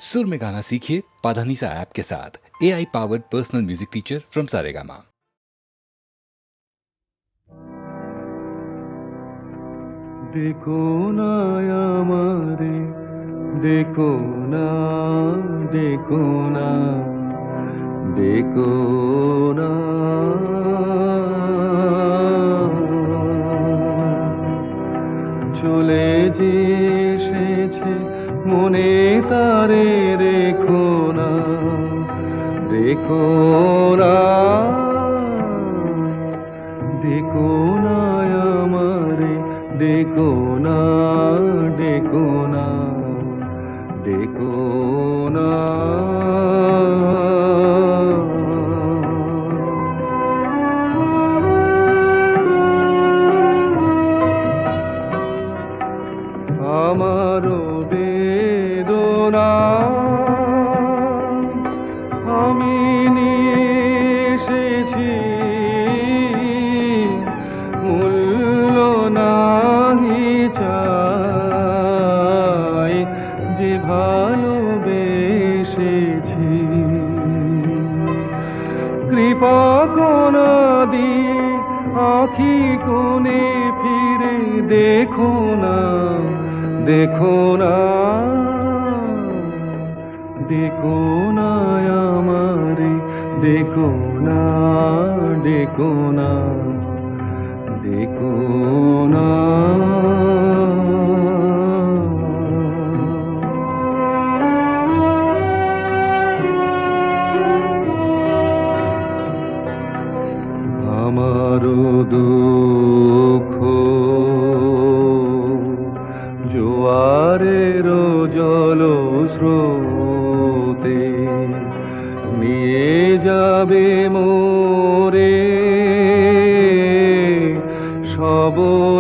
सुर में गाना सीखिए पाधानीसा ऐप के साथ। AI powered personal music teacher from Saregama. देखो ना यामारे, देखो ना, देखो ना, देखो ना, চলে যে এসেছে মনে তারে রেখো না, দেখো না, দেখো না আমারে, দেখো না, দেখো না, দেখো না। আমারও বেদনা আমি নিয়ে এসেছি, মূল্য নাহি চাই যে ভালোবেসেছি। কৃপা কোনা দিয়ে আখি কোণে ফিরে দেখো না, দেখো না, দেখো না আমারে, দেখো না, দেখো না, দেখো না। আমারও দুঃখ জোয়ারের জলস্রোতে নিয়ে যাবে মোরে, সব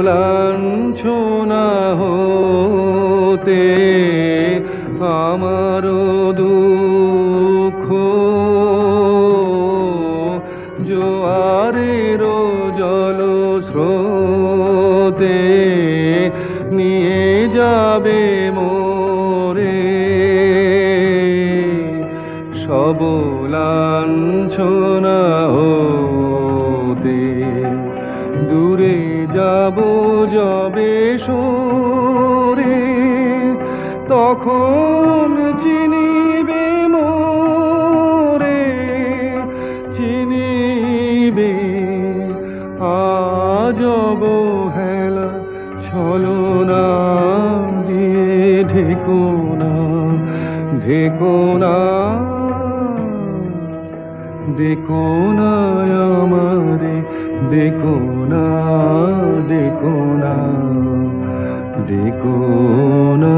লাঞ্ছনা হতে। আমারও দুঃখ জোয়ারের জলস্রোতে নিয়ে যাবে মোরে, সব লাঞ্ছনা হতে। দূরে যাব যবে সরে, তখন চিনিবে মোরে, চিনিবে। আজ অবহেলা ছলনা দিয়ে ঢেকো না, ঢেকো না, দেখো না আমারে, দেখো না, দেখো না, দেখো না।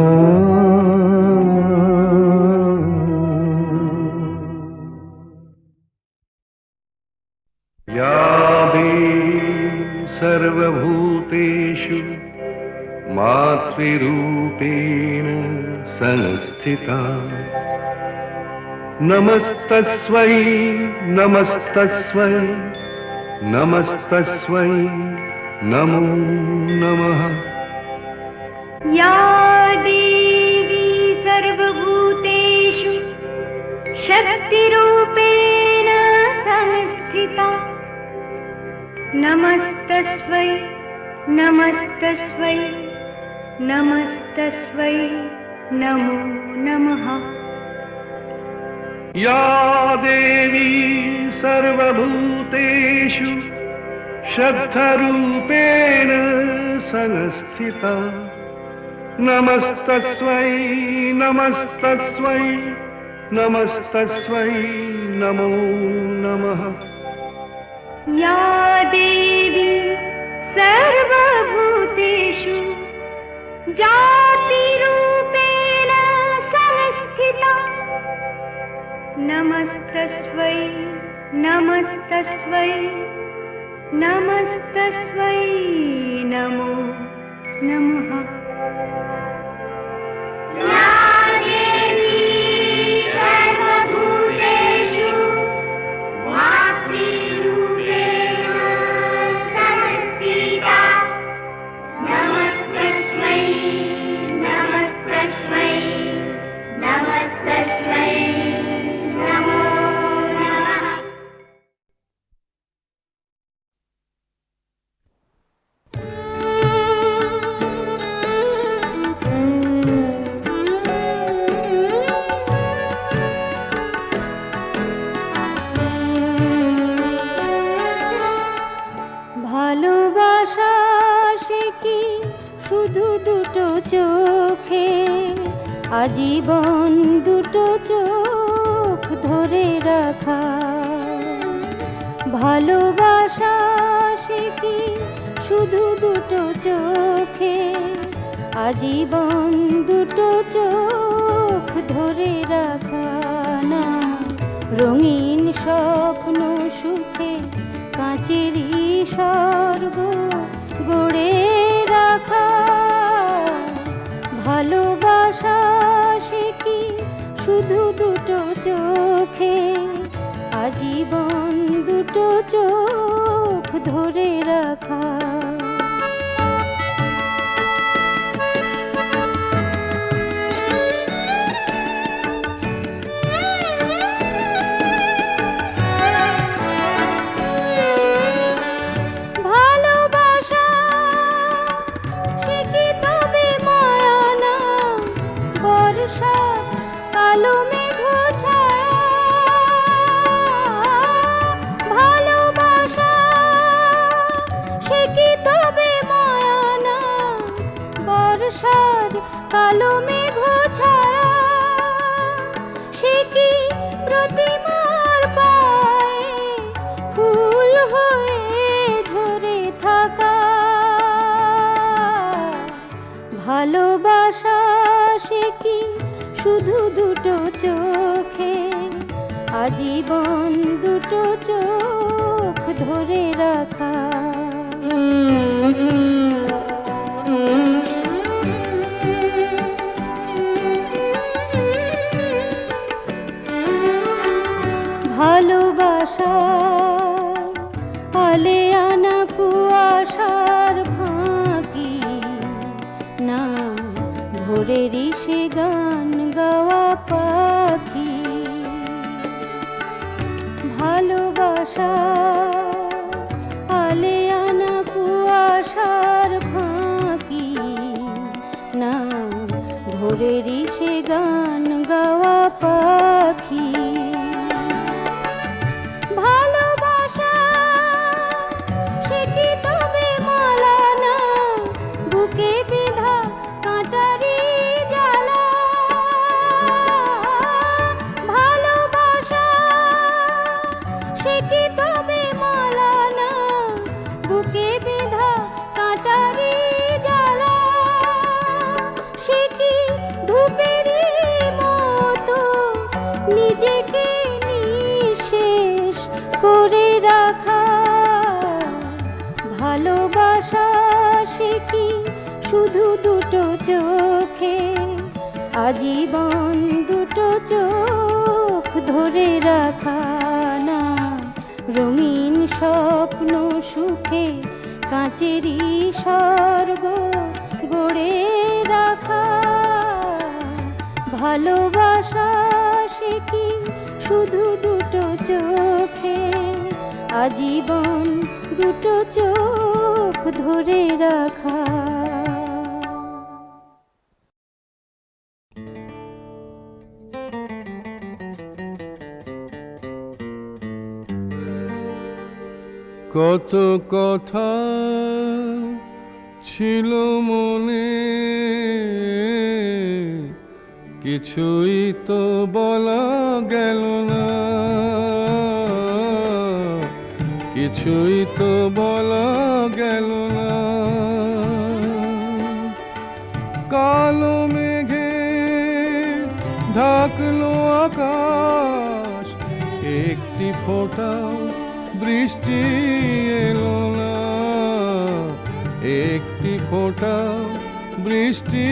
या देवी सर्वभूतेषु मातृरूपेण संस्थिता, नमस्तस्मै, नमस्तस्मै, नमस्तस्मै, नमो नमः। या देवी सर्वभूतेषु शक्तिरूपेण संस्थिता, नमस्तस्मै, नमस्तस्मै, नमस्तस्मै, नमो नमः। या देवी सर्वभूतेषु शक्तिरूपेण संस्थिता, नमस्तस्मै, नमस्तस्मै, नमस्तस्मै, नमो नमः। या देवी सर्वभूतेषु जातिरूपेण संस्थिता, नमस्तस्मै, नमस्तस्मै, नमस्तस्मै, नमो नमः। या देवी सर्वभूतेषु मातृरूपेण संस्थिता, नमस्तस्मै, नमस्तस्मै, नमस्तस्मै, আজীবন দুটো চোখ ধরে রাখা। ভালোবাসা সে কি শুধু দুটো চোখে, আজীবন দুটো চোখ ধরে রাখা না। রঙিন স্বপ্ন সুখে কাঁচেরই স্বর্গ গড়ে রাখা। ভালোবাসা সে কি শুধু দুটো চোখে, আজীবন দুটো চোখ ধরে রাখা। ভালোবাসা সে কি তবে মায়া না, বর্ষা কালো মেঘ ছায়া। ভালোবাসা সে কি তবে মায়া না, বর্ষার কালো মেঘ ছায়া। সে কি প্রতিমার পায়ে ফুল হয়ে ঝরে থাকা। ভালোবাসা সে কি শুধু দুটো চোখে, আজীবন দুটো চোখ ধরে রাখা। ভালোবাসা আলে আনা কুয়াশার ফাঁকি না, ভোরেরই সে গান গাওয়া পাখি। ভালোবাসা আলে আনা কুয়াশার ফাঁকি না, ভোরেরই সে গান গাওয়া পাখি। ভালোবাসা সে কি তবে মালা না, বুকে বিধা কাঁটারি জ্বালা। ভালোবাসা সে কি তবে মালা না, বুকে বিধা কাঁটারি জ্বালা। সে কি ধূপেরই মতো নিজেকে নিঃশেষ করে রাখা। ভালোবাসা সে কি শুধু দুটো চোখে, আজীবন দুটো চোখ ধরে রাখা না। রঙিন স্বপ্ন সুখে কাঁচেরই স্বর্গ গড়ে রাখা। ভালোবাসা সে কি শুধু দুটো চোখে, আজীবন দুটো চোখ ধরে রাখা। কত কথা ছিল মনে, কিছুই তো বলা গেল না, কিছুই তো বলা গেল না। কালো মেঘে ঢাকলো আকাশ, একটি ফোঁটাও বৃষ্টি এলো না, একটি ফোঁটাও বৃষ্টি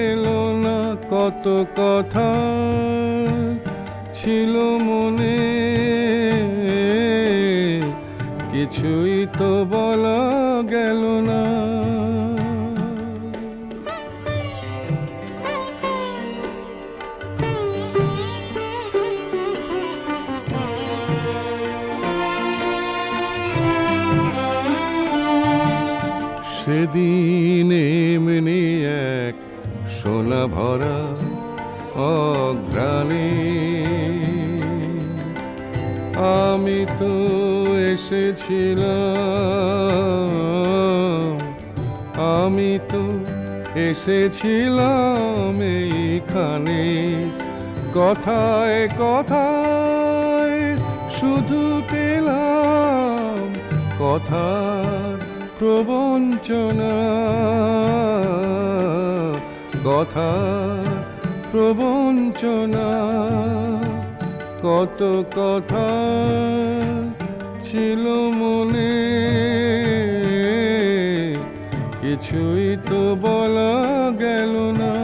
এলো না। কত কথা ছিল মনে, কিছুই তো বলা গেল না। সেদিন এমনি এক সোনা ভরা অঘ্রাণে আমি তো এসেছিলাম, আমি তো এসেছিলাম এইখানে, কথায় কথায় শুধু পেলাম কথার প্রবঞ্চনা, কথার প্রবঞ্চনা। কত কথা ছিল মনে, কিছুই তো বলা গেল না।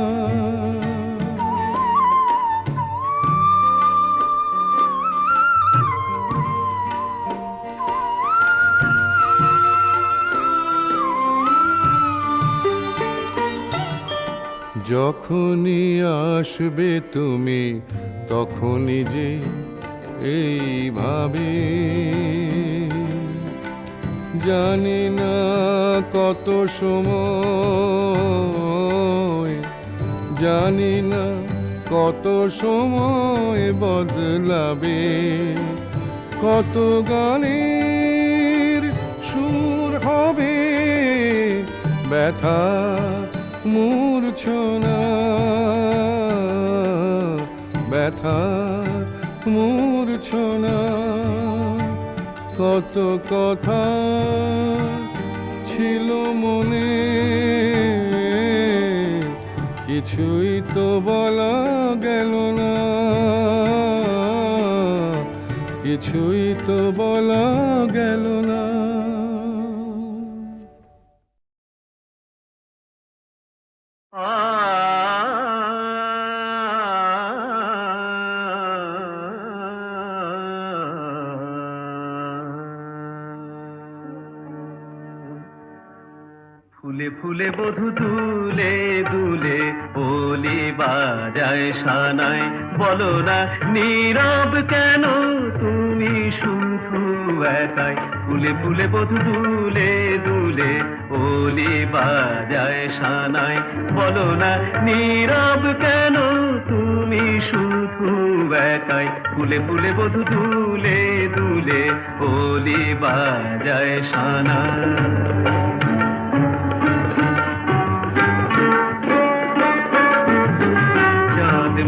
যখনই আসবে তুমি তখনই যে এইভাবে, জানি না কত সময়, জানি না কত সময় বদলাবে, কত গানের সুর হবে ব্যথা মূর্ছনা, ব্যথা মূর্ছনা। কত কথা ছিল মনে, কিছুই তো বলা গেল না, কিছুই তো বলা গেল না। ফুলে ফুলে বধূ দুলে দুলে ওলি বাজায় সানায়, বলো না নীরব কেন তুমি শুধু একাই। ফুলে ফুলে বধূ দুলে দুলে ওলি বাজায় সানায়, বলো না নীরব কেন তুমি শুধু একাই। ফুলে ফুলে বধূ দুলে দুলে ওলি বাজায় সানায়।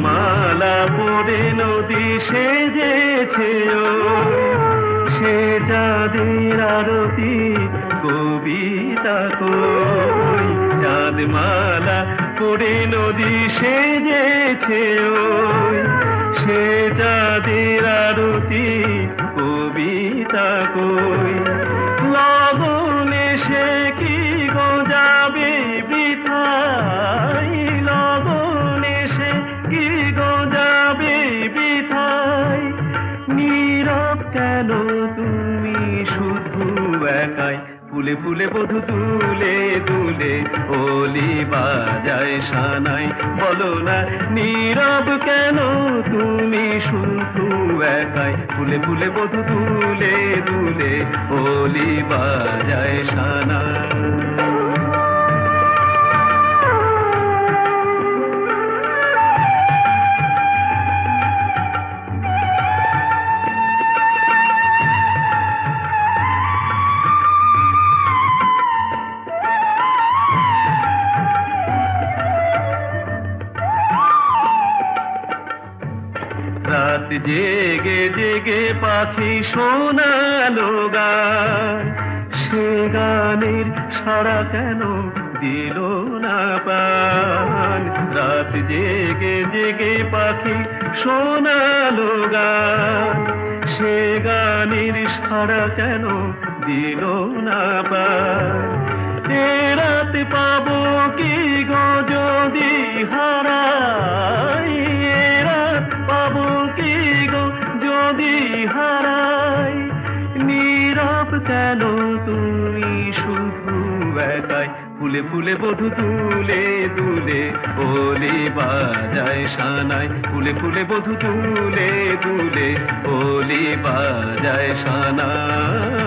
মালা পড়ে নদী সেজেছে ও, সে চাঁদের আরতি কবিতা কই। চাঁদ মালা পড়ে নদী সেজেছে ও, সে চাঁদের আরতি কবিতা কই। লগনে সে কি গজাবে বৃথায়, লগনে সে কি গজাবে বৃথায়। নীরব কেন তুমি শুধু একাই। ফুলে ফুলে বধূ দুলে দুলে ওলি বাজায় সানাই, বলো না নীরব কেন তুমি শুধু একাই। ফুলে ফুলে বধূ দুলে দুলে ওলি বাজায় সানাই। রাত জেগে জেগে পাখি শোনালো গান, সে গানের সাড়া কেন দিল না পান। রাত জেগে জেগে পাখি শোনালো গান, সে গানের সাড়া কেন দিল না পান। এ রাত পাবো কি গো যদি হারাই, এ রাত পাবো কি গো যদি হারাই। নীরব কেন তুমি শুধু একাই। ফুলে ফুলে বধূ দুলে দুলে ওলি বাজায় সানাই। ফুলে ফুলে বধূ দুলে দুলে ওলি বাজায় সানাই।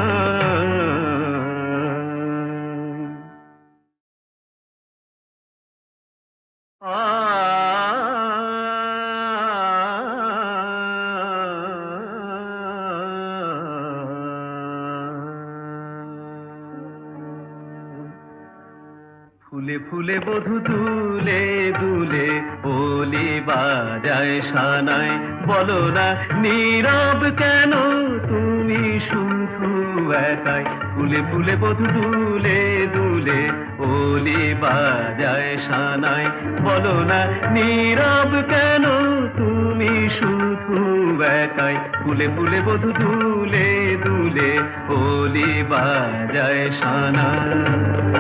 ফুলে ফুলে বধূ দুলে দুলে ওলি বাজায় সানায়, বলো না নীরব কেন তুমি শুধু একাই। ফুলে ফুলে বধূ দুলে দুলে ওলি বাজায় সানায়, বলো না নীরব কেন তুমি শুধু একাই। ফুলে ফুলে বধূ দুলে দুলে ওলি বাজায় সানায়।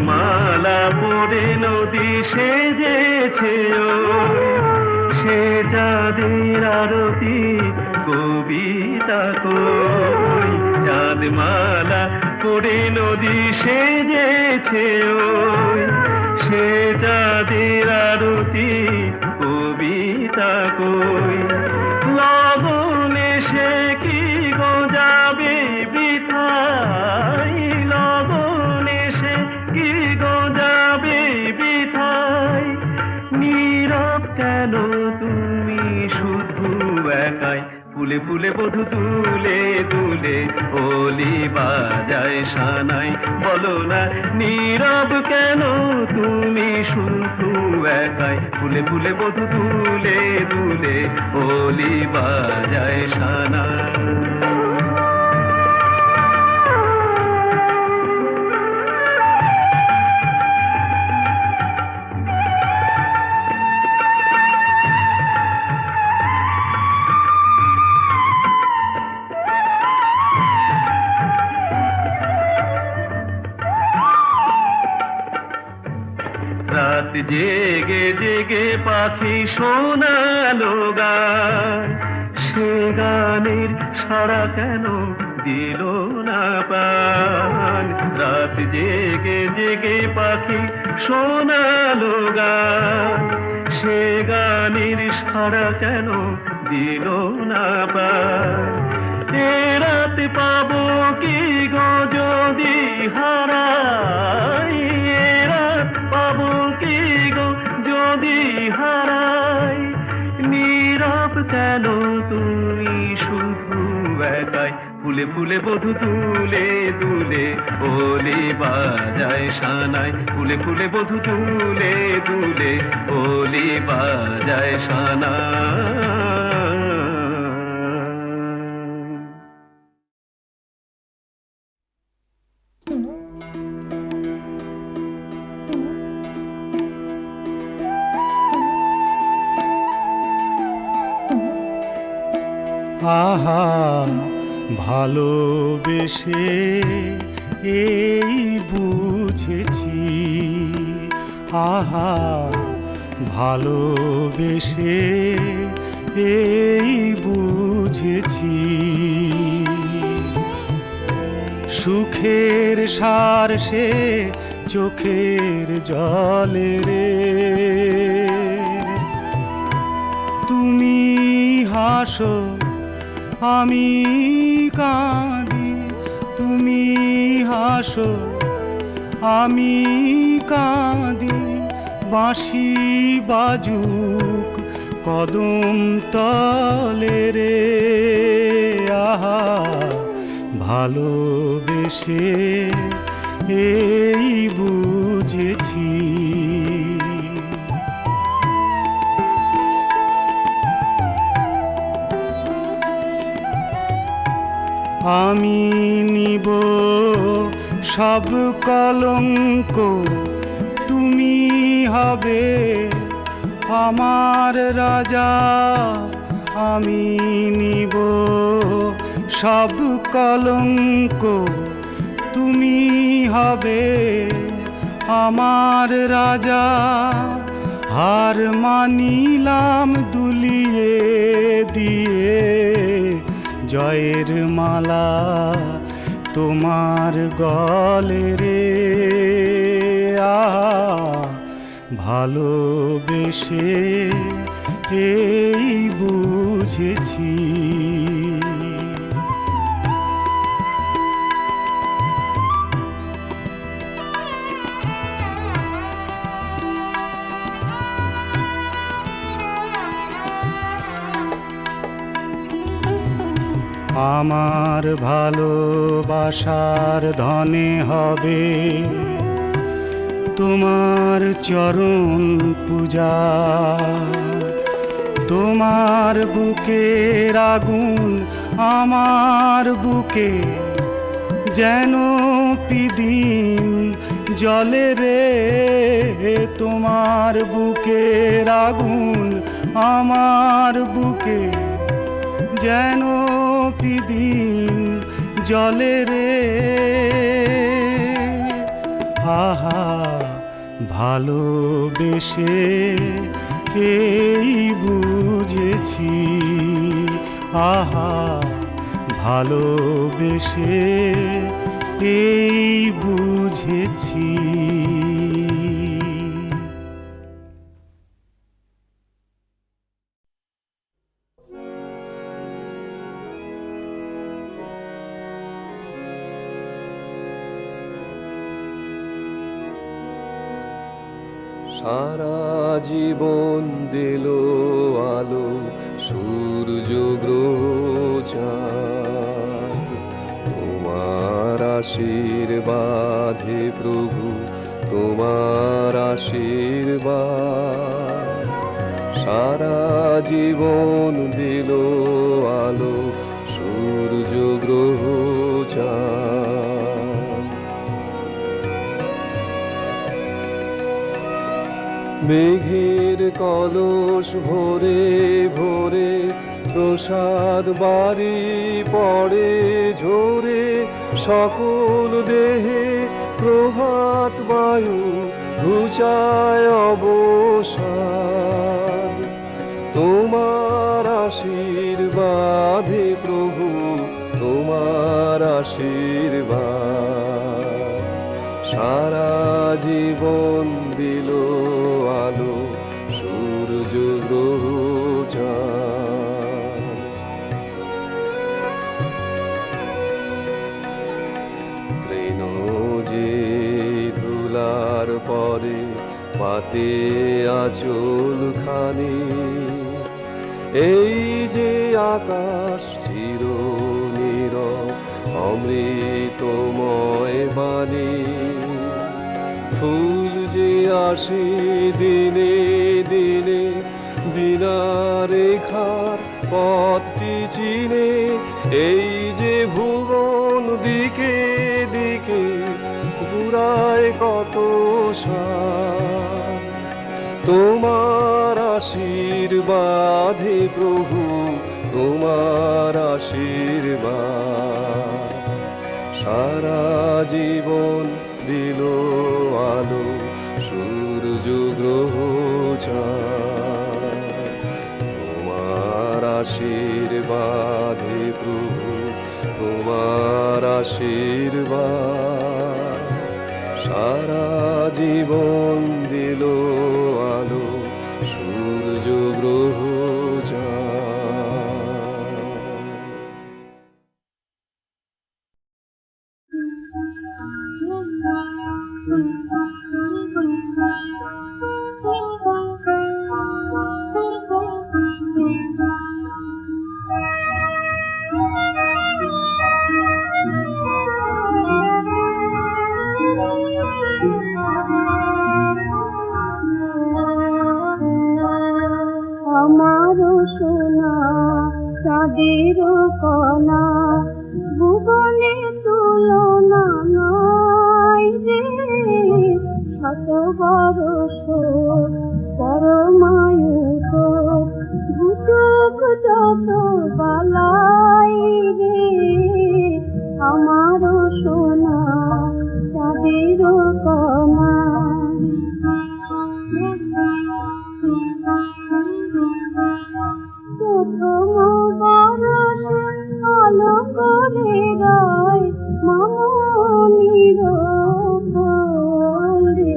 মালা পরে নদী সেজেছে সে চাঁদের আরতি কবিতা কই। চাঁদ মালা পরে নদী সেজেছে সে চাঁদের আরতি কবিতা কই। লগনে সে কি গজাবে বৃথায়, লগনে সে কি গজাবে বৃথায়। নীরব কেন তুমি শুধু একাই। ফুলে ফুলে বধূ দুলে দুলে ওলি বাজায় সানাই, বলো না নীরব কেন তুমি শুধু একাই। ফুলে ফুলে বধূ দুলে দুলে ওলি বাজায় সানাই। রাত জেগে জেগে পাখি শোনালো গান, সে গানের সাড়া কেন দিল না প্রাণ। রাত জেগে জেগে পাখি শোনালো গান, সে গানের সাড়া কেন দিল না প্রাণ। এ রাত পাবো কি গো যদি হারাই, এ রাত পাবো কি গো যদি হারাই। নীরব কেন তুমি শুধু একাই। ফুলে ফুলে বধূ দুলে দুলে ওলি বাজায় সানাই, ফুলে ফুলে বধূ দুলে দুলে ওলি বাজায় সানাই। আহা ভালোবেসে এই বুঝেছি, আহা ভালোবেসে এই বুঝেছি। সুখের সার সে চোখের জলে রে, তুমি হাসো আমি কাঁদি, তুমি হাসো আমি কাঁদি। বাঁশি বাজুক কদম তলে রে, আহা ভালোবেসে এই বুঝেছি। আমি নিব সব কলঙ্ক, তুমি হবে আমার রাজা। আমি নিব সব কলঙ্ক, তুমি হবে আমার রাজা। হার মানিলাম দুলিয়ে দিয়ে, জয়ের মালা তোমার গলে রে, আহা ভালোবেসে এই বুঝেছি। আমার ভালোবাসার ধনে হবে তোমার চরণ পূজা। তোমার বুকের আগুন আমার বুকে যেন পিদিম জলে রে। তোমার বুকের আগুন আমার বুকে যেন পিদিম জলে রে। আহা ভালোবেসে এই বুঝেছি, আহা ভালোবেসে এই বুঝেছি। সারা জীবন দিল আলো সূর্য গ্রহ চাঁদ, তোমার আশীর্বাদে প্রভু তোমার আশীর্বাদ। সারা জীবন দিল আলো সূর্য গ্রহ চাঁদ। মেঘের কলস ভরে ভরে প্রসাদ বাড়ি পড়ে ঝরে, সকল দেহে প্রভাত বায়ু ঘুচায় অবসাদ। তোমার আশীর্বাদে প্রভু তোমার আশীর্বাদ। সারা জীবন দিল আলো সূর্য গ্রহ চাঁদ। তৃণ যে ধুলার পরে পাতে আঁচল খানি, এই যে আকাশ চির নীরব অমৃতময় বাণী। ফুল যে আসে দিনে দিনে বিনা রেখার পথটি চিনে, এই যে ভুবন দিকে দিকে ঘুরায় কত সার। তোমার আশীর্বাদে প্রভু তোমার আশীর্বাদ। সারা জীবন দিল আলো সূর্য গ্রহ চাঁদ। তোমার আশীর্বাদে প্রভু তোমার আশীর্বাদ। সারা জীবন দিল আলো সূর্য গ্রহ চাঁদ। আমারও সোনা চাঁদের কণা, ভুবনে তুলনা নাই রে। শত বরষ পরমায়ুষ ভুজুক যত বালাই রে। আমারও সোনা চাঁদের কণা। প্রথম বরষ আলো করে রয় মামনির কোলে।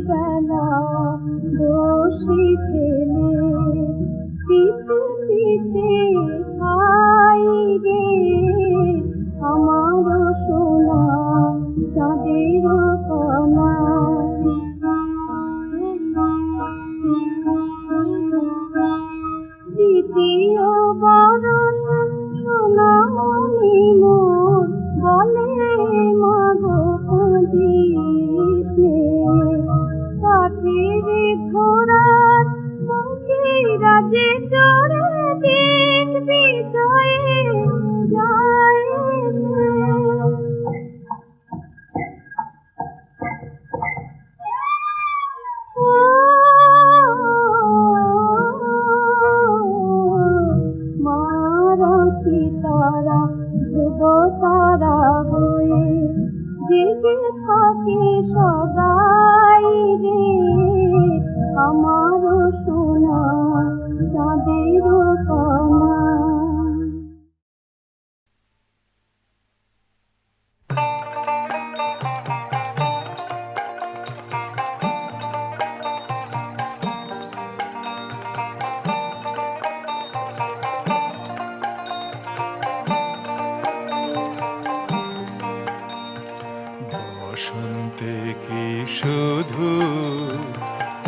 বেলা দোষী ছেলে পিছে পিছে খাই রে আমার সোনা চাঁদের কণা। দ্বিতীয় বরষ সোনামণি মোর বলে মাগো কাঁদিস নে, কাঠের ঘোড়ার পঙ্খিরা যে চড়ে দিক বিজয়ে যায় সে। মারাঠি তারা ধ্রুব তারা হয়ে জেগে থাকে সবাই রে আমার সোনা চাঁদের কণা। বসন্তে কি শুধু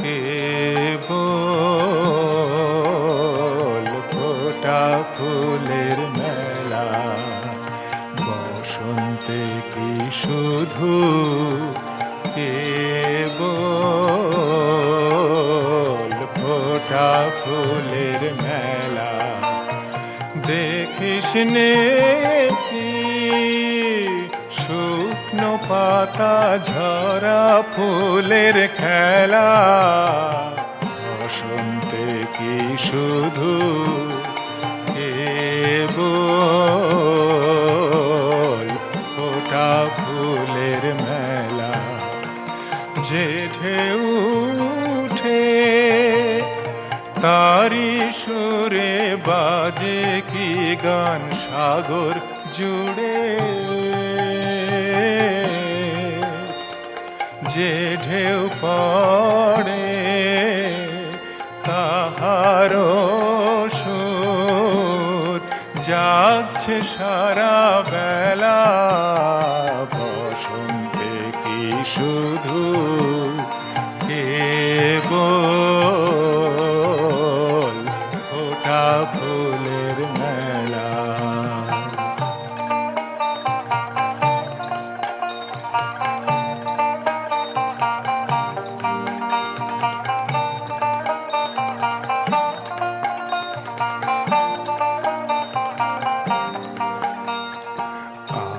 কেবল ফোটা ফুলের মেলা, বসন্তে কি শুধু কেবল ফোটা ফুলের মেলা, দেখিস নে কি শুকনো পাতা ঝরা ফুলের খেলা, বসন্তে কি শুধু কেবল ফোটা ফুলের মেলা, যে ঢেউ উঠে তারি সুরে বাজে কি গান সাগর জুড়ে, যে ঢেউ পড়ে তাহার সুর জাগছে সারা বেলা, বসন্তে কি শুধু কেবল ফোটা ফুলের মেলা।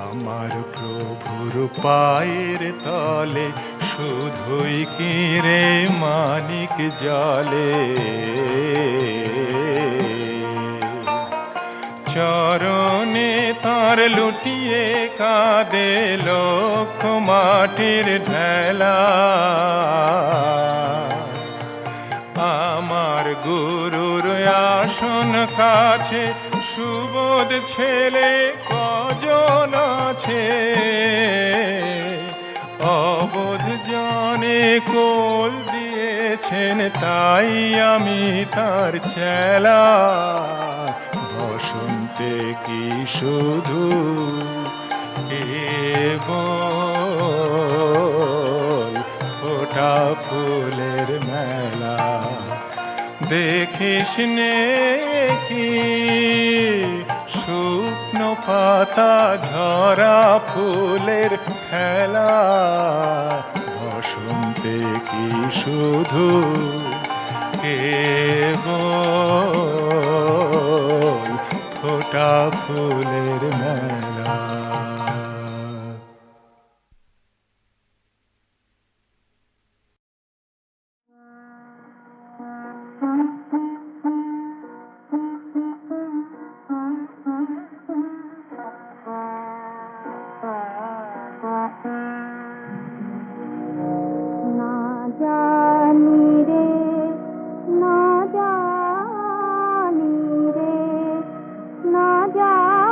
আমার প্রভুর পায়ের তলে শুধুই কি রে মানিক জলে, চরণে তার লুটিয়ে কাঁদে লক্ষ মাটির ঢেলা, আমার গুরুর আসন কাছে সুবোধ ছেলে কজন আছে, অবোধ জনে কোল দিয়েছেন তাই আমি তার চেলা, বসন্তে কি শুধু কেবল ফোটা ফুলের মেলা, দেখিস নে কি শুকনো পাতা ঝরা ফুলের খেলা, বসন্তে কি শুধু কেবল ফোটা ফুলের মেলা। না জানি রে, না জানি রে, না জানি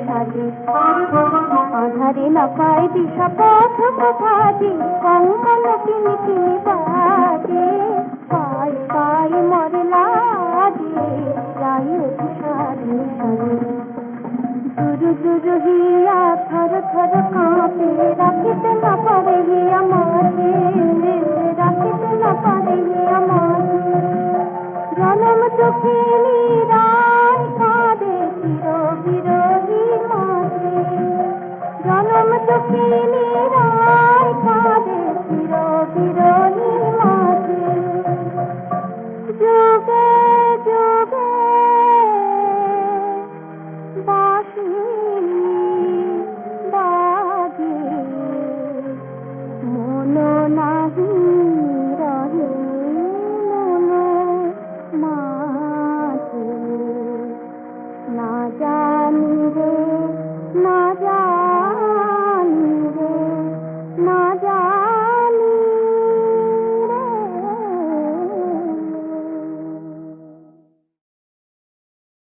সাজে আধারে না পাই দিশা পথ কোথাতে কৌমল কিনি কিনি বাজে পাই পাই মরে লাগে যাই সাজে সাজে দুরু দুরু হিয়া থর থর কাঁপে রাখিতে না পারে হিয়া মাঝে রাখিতে না পারে হিয়া মাঝে জনম চোখে